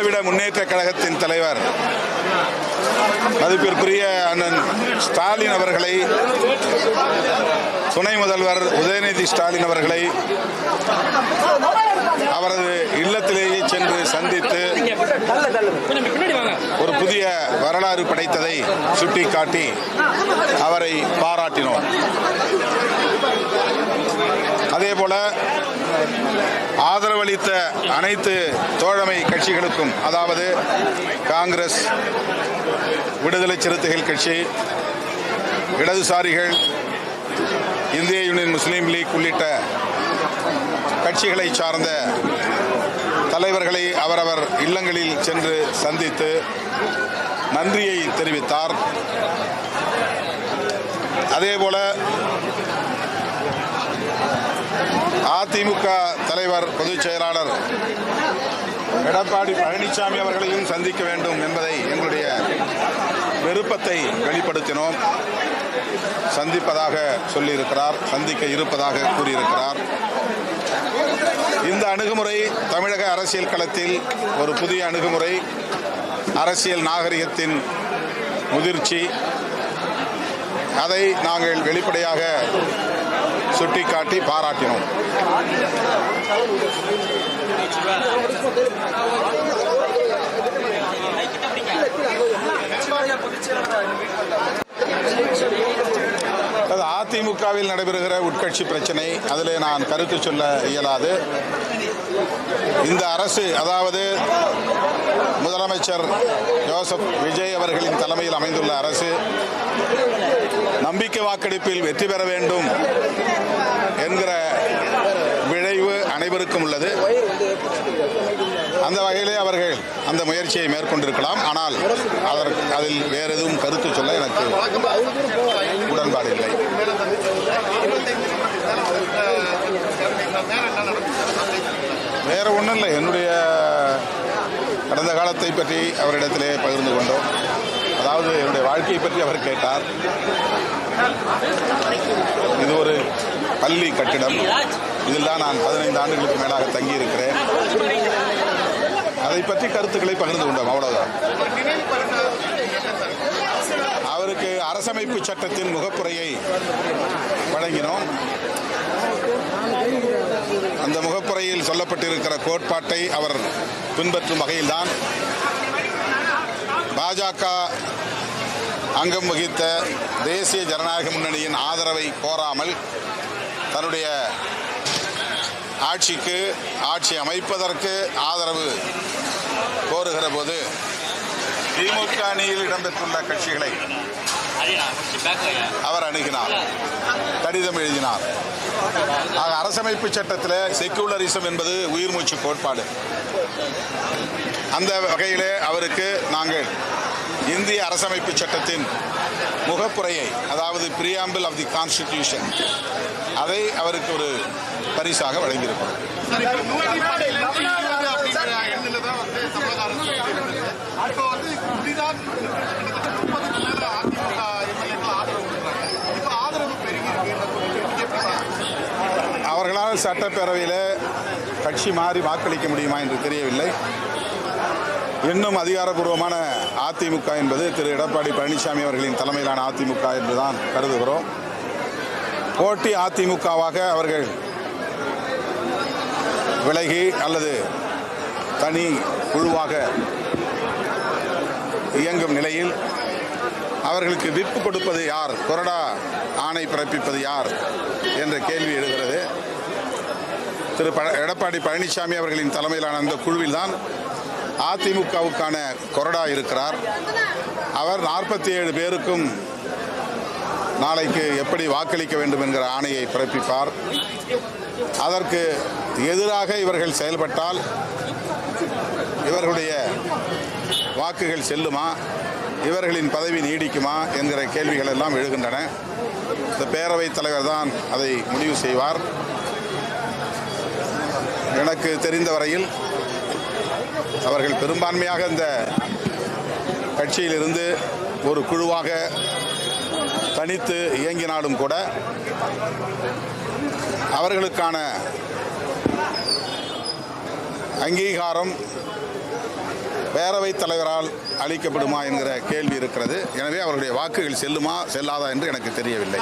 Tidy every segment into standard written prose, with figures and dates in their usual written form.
திராவிட முன்னேற்ற கழகத்தின் தலைவர் மதிப்பிற்குரிய அண்ணன் ஸ்டாலின் அவர்களை, துணை முதல்வர் உதயநிதி ஸ்டாலின் அவர்களை அவரது இல்லத்திலேயே சென்று சந்தித்து ஒரு புதிய வரலாறு படைத்ததை சுட்டிக்காட்டி அவரை பாராட்டினோம். அதேபோல ஆதரவளித்த அனைத்து தோழமை கட்சிகளுக்கும், அதாவது காங்கிரஸ், விடுதலை சிறுத்தைகள் கட்சி, இடதுசாரிகள், இந்திய யூனியன் முஸ்லீம் லீக் உள்ளிட்ட கட்சிகளை சார்ந்த தலைவர்களை அவரவர் இல்லங்களில் சென்று சந்தித்து நன்றியை தெரிவித்தார். அதேபோல அதிமுக தலைவர் பொதுச் செயலாளர் எடப்பாடி பழனிசாமி அவர்களையும் சந்திக்க வேண்டும் என்பதை எங்களுடைய விருப்பத்தை வெளிப்படுத்தினோம். சந்திப்பதாக சொல்லியிருக்கிறார், சந்திக்க இருப்பதாக கூறியிருக்கிறார். இந்த அணுகுமுறை தமிழக அரசியல் களத்தில் ஒரு புதிய அணுகுமுறை, அரசியல் நாகரிகத்தின் முதிர்ச்சி. அதை நாங்கள் வெளிப்படையாக சுட்டிக்காட்டி பாராட்டினோம். அதிமுகவில் நடைபெறுகிற உட்கட்சி பிரச்சனை, அதிலே நான் கருத்து சொல்ல இயலாது. இந்த அரசு, அதாவது முதலமைச்சர் ஜோசப் விஜய் அவர்களின் தலைமையில் அமைந்துள்ள அரசு நம்பிக்கை வாக்கெடுப்பில் வெற்றி பெற வேண்டும் என்கிற விழைவு அனைவருக்கும் உள்ளது. அந்த வகையிலே அவர்கள் அந்த முயற்சியை மேற்கொண்டிருக்கலாம். ஆனால் அதில் வேறு எதுவும் கருத்து சொல்ல எனக்கு உடன்பாடு இல்லை. வேற ஒன்றும் இல்லை. என்னுடைய கடந்த காலத்தை பற்றி அவரிடத்திலே பகிர்ந்து கொண்டோம். அதாவது என்னுடைய வாழ்க்கையை பற்றி அவர் கேட்டார். இது ஒரு பள்ளி கட்டிடம். இதில் தான் நான் 15 ஆண்டுகளுக்கு மேலாக தங்கியிருக்கிறேன். அதை பற்றி கருத்துக்களை பகிர்ந்து கொண்டோம், அவ்வளவுதான். அவருக்கு அரசமைப்பு சட்டத்தின் முகப்புரையை வழங்கினோம். அந்த முகப்புரையில் சொல்லப்பட்டிருக்கிற கோட்பாட்டை அவர் பின்பற்றும் வகையில்தான் பாஜக அங்கம் வகித்த தேசிய ஜனநாயக முன்னணியின் ஆதரவை கோராமல் தன்னுடைய ஆட்சி அமைப்பதற்கு ஆதரவு கோருகிற போது திமுக அணியில் இடம்பெற்றுள்ள கட்சிகளை அவர் அணுகினார், கடிதம் எழுதினார். அரசமைப்பு சட்டத்தில் செக்குலரிசம் என்பது உயிர் மூச்சு கோட்பாடு. அந்த வகையிலே அவருக்கு நாங்கள் இந்திய அரசமைப்பு சட்டத்தின் முகப்புரையை, அதாவது பிரியாம்பிள் ஆஃப் தி கான்ஸ்டிடியூஷன், அதை அவருக்கு ஒரு பரிசாக வழங்கியிருக்கிறோம். அவர்களால் சட்டப்பேரவையில் கட்சி மாறி வாக்களிக்க முடியுமா என்று தெரியவில்லை. இன்னும் அதிகாரப்பூர்வமான அதிமுக என்பது திரு எடப்பாடி பழனிசாமி அவர்களின் தலைமையிலான அதிமுக என்றுதான் கருதுகிறோம். போட்டி அதிமுகவாக அவர்கள் விலகி அல்லது தனி குழுவாக இயங்கும் நிலையில் அவர்களுக்கு விப்பு கொடுப்பது யார், கொறடா ஆணை பிறப்பிப்பது யார் என்ற கேள்வி எழுகிறது. திரு எடப்பாடி பழனிசாமி அவர்களின் தலைமையிலான அந்த குழுவில் தான் அதிமுகவுக்கான கொறடா இருக்கிறார். அவர் 47 பேருக்கும் நாளைக்கு எப்படி வாக்களிக்க வேண்டும் என்கிற ஆணையை பிறப்பிப்பார். அதற்கு எதிராக இவர்கள் செயல்பட்டால் இவர்களுடைய வாக்குகள் செல்லுமா, இவர்களின் பதவி நீடிக்குமா என்கிற கேள்விகள் எல்லாம் எழுகின்றன. இந்த பேரவைத் தலைவர் தான் அதை முடிவு செய்வார். எனக்கு தெரிந்த வரையில் அவர்கள் பெரும்பான்மையாக இந்த கட்சியிலிருந்து ஒரு குழுவாக தனித்து இயங்கினாலும் கூட அவர்களுக்கான அங்கீகாரம் பேரவைத் தலைவரால் அளிக்கப்படுமா என்கிற கேள்வி இருக்கிறது. எனவே அவருடைய வாக்குகள் செல்லுமா செல்லாதா என்று எனக்கு தெரியவில்லை.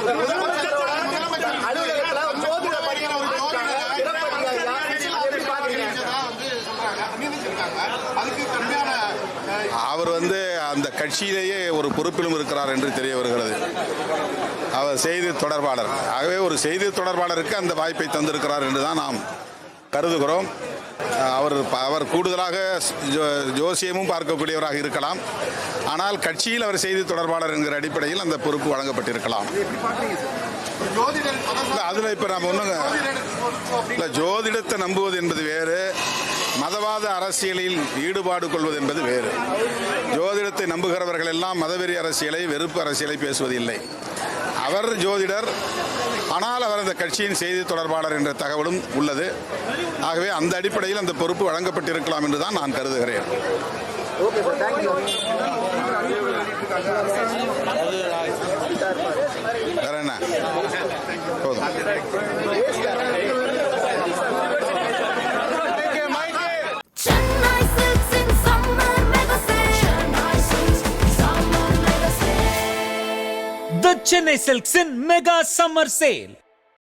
அவர் அந்த கட்சியிலேயே ஒரு பொறுப்பிலும் இருக்கிறார் என்று தெரிய வருகிறது. அவர் செய்தி தொடர்பாளர். ஆகவே ஒரு செய்தி தொடர்பாளருக்கு அந்த வாய்ப்பை தந்திருக்கிறார் என்று தான் நாம் கருதுகிறோம். அவர் கூடுதலாக ஜோசியமும் பார்க்கக்கூடியவராக இருக்கலாம். ஆனால் கட்சியில் அவர் செய்தி தொடர்பாளர் என்கிற அடிப்படையில் அந்த பொறுப்பு வழங்கப்பட்டிருக்கலாம். அதில் இப்போ நாம் ஒன்றுங்க இல்லை, ஜோதிடத்தை நம்புவது என்பது வேறு, மதவாத அரசியலில் ஈடுபாடு கொள்வது என்பது வேறு. ஜோதிடத்தை நம்புகிறவர்கள் எல்லாம் மதவெறி அரசியலை, வெறுப்பு அரசியலை பேசுவதில்லை. அவர் ஜோதிடர், ஆனால் அவர் அந்த கட்சியின் செய்தி தொடர்பாளர் என்ற தகவலும் உள்ளது. ஆகவே அந்த அடிப்படையில் அந்த பொறுப்பு வழங்கப்பட்டிருக்கலாம் என்று தான் நான் கருதுகிறேன். வேற என்ன போதும். The Chennai Silks in Mega Summer Sale.